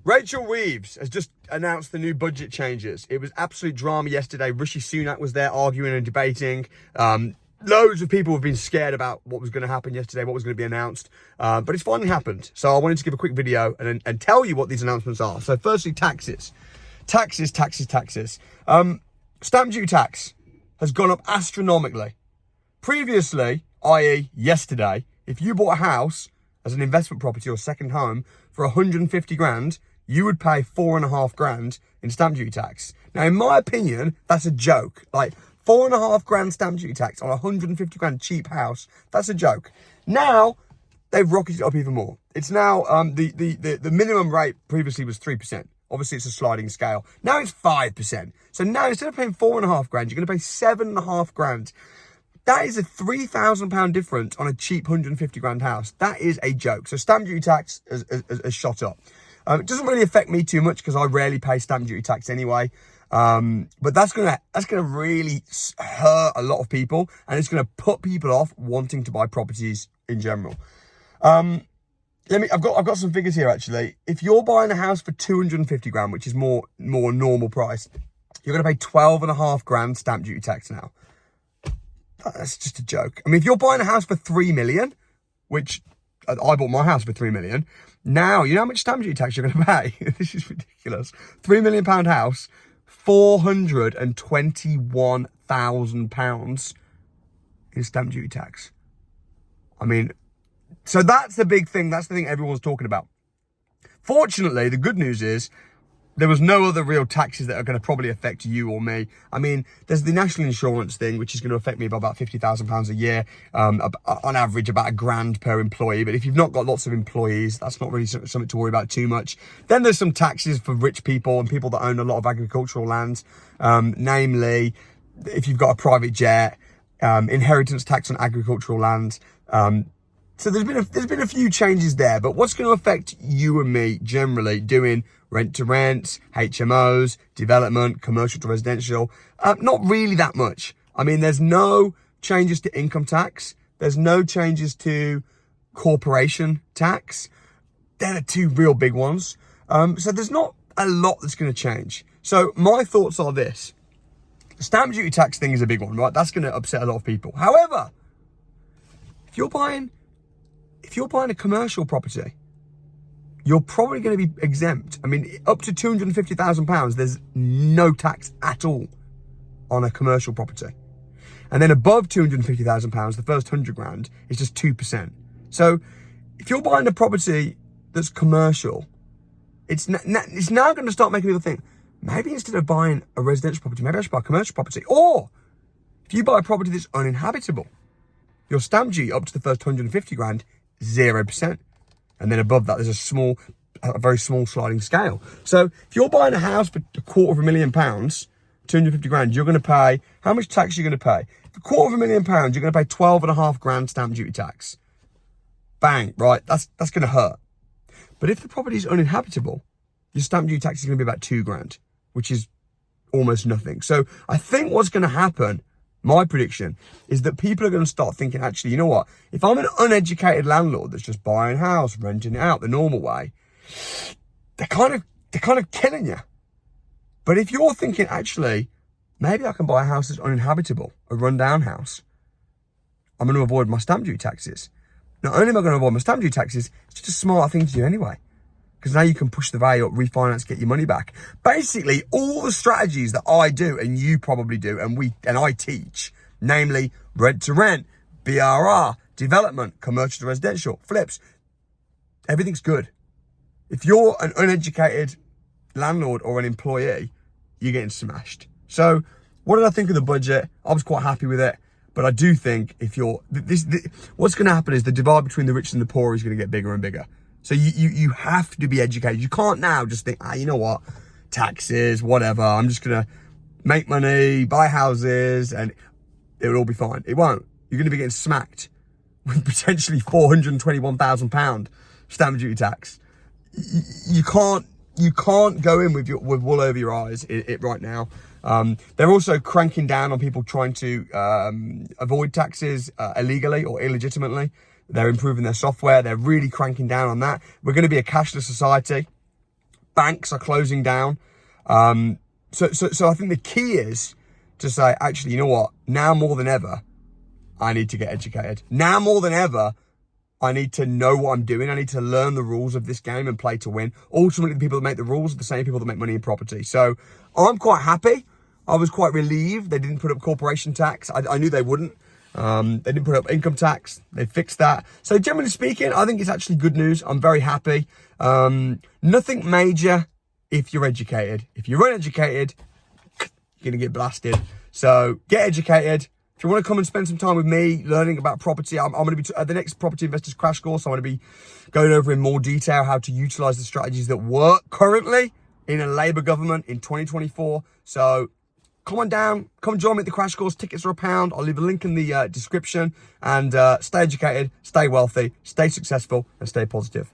Rachel Reeves has just announced the new budget changes. It was absolute drama yesterday. Rishi Sunak was there arguing and debating. Loads of people have been scared about what was going to happen yesterday, what was going to be announced. But it's finally happened. So I wanted to give a quick video and tell you what these announcements are. So firstly, taxes. Taxes. Stamp duty tax has gone up astronomically. Previously, i.e. yesterday, if you bought a house as an investment property or second home for 150 grand, you would pay 4.5 grand in stamp duty tax. Now, in my opinion, that's a joke. Like 4.5 grand stamp duty tax on a 150 grand cheap house, that's a joke. Now, they've rocketed it up even more. It's now, the minimum rate previously was 3%. Obviously, it's a sliding scale. Now it's 5%. So now instead of paying 4.5 grand, you're going to pay 7.5 grand. That is a £3,000 difference on a cheap 150 grand house. That is a joke. So stamp duty tax has shot up. It doesn't really affect me too much because I rarely pay stamp duty tax anyway. But that's gonna really hurt a lot of people, and it's gonna put people off wanting to buy properties in general. I've got some figures here actually. If you're buying a house for 250 grand, which is more normal price, you're gonna pay 12.5 grand stamp duty tax now. That's just a joke. I mean, if you're buying a house for 3 million, which I bought my house for 3 million, now you know how much stamp duty tax you're going to pay? This is ridiculous. £3 million house, £421,000 in stamp duty tax. I mean, so that's the big thing. That's the thing everyone's talking about. Fortunately, the good news is there was no other real taxes that are going to probably affect you or me. I mean, there's the national insurance thing, which is going to affect me by about £50,000 a year. On average, about £1,000 per employee. But if you've not got lots of employees, that's not really something to worry about too much. Then there's some taxes for rich people and people that own a lot of agricultural land. Namely, if you've got a private jet, inheritance tax on agricultural land. So there's been a few changes there, but what's going to affect you and me generally doing rent to rent, HMOs, development, commercial to residential? Not really that much. I mean, there's no changes to income tax. There's no changes to corporation tax. They're the two real big ones. So there's not a lot that's going to change. So my thoughts are this. The stamp duty tax thing is a big one, right? That's going to upset a lot of people. However, if you're buying a commercial property, you're probably going to be exempt. I mean, up to £250,000, there's no tax at all on a commercial property. And then above £250,000, the first 100 grand is just 2%. So if you're buying a property that's commercial, it's now going to start making people think, maybe instead of buying a residential property, maybe I should buy a commercial property. Or if you buy a property that's uninhabitable, your stamp duty up to the first 150 grand, 0%. And then above that, there's a very small sliding scale. So if you're buying a house for £250,000, 250 grand, you're going to pay, how much tax are you going to pay? For £250,000, you're going to pay 12.5 grand stamp duty tax. Bang, right? That's going to hurt. But if the property is uninhabitable, your stamp duty tax is going to be about 2 grand, which is almost nothing. So I think what's going to happen, my prediction, is that people are going to start thinking, actually, you know what? If I'm an uneducated landlord that's just buying a house, renting it out the normal way, they're kind of killing you. But if you're thinking, actually, maybe I can buy a house that's uninhabitable, a rundown house, I'm going to avoid my stamp duty taxes. Not only am I going to avoid my stamp duty taxes, it's just a smart thing to do anyway. Because now you can push the value up, refinance, get your money back. Basically, all the strategies that I do and you probably do and I teach, namely rent to rent, BRR, development, commercial to residential, flips, everything's good. If you're an uneducated landlord or an employee, you're getting smashed. So what did I think of the budget? I was quite happy with it. But I do think what's going to happen is the divide between the rich and the poor is going to get bigger and bigger. So you have to be educated. You can't now just think, you know what, taxes, whatever. I'm just going to make money, buy houses, and it will all be fine. It won't. You're going to be getting smacked with potentially £421,000 stamp duty tax. You can't go in with wool over your eyes right now. They're also cranking down on people trying to avoid taxes illegally or illegitimately. They're improving their software. They're really cranking down on that. We're going to be a cashless society. banks are closing down. So I think the key is to say, actually, you know what? Now more than ever, I need to get educated. Now more than ever, I need to know what I'm doing. I need to learn the rules of this game and play to win. Ultimately, the people that make the rules are the same people that make money in property. So I'm quite happy. I was quite relieved they didn't put up corporation tax. I knew they wouldn't. They didn't put up income tax. They fixed that. So generally speaking, I think it's actually good news. I'm very happy. Nothing major if you're educated. If you're uneducated, you're going to get blasted. So get educated. If you want to come and spend some time with me learning about property, I'm going to be at the next Property Investors Crash Course. I'm going to be going over in more detail how to utilize the strategies that work currently in a Labour government in 2024. So come on down, come join me at the Crash Course. Tickets are £1. I'll leave a link in the description. And stay educated, stay wealthy, stay successful, and stay positive.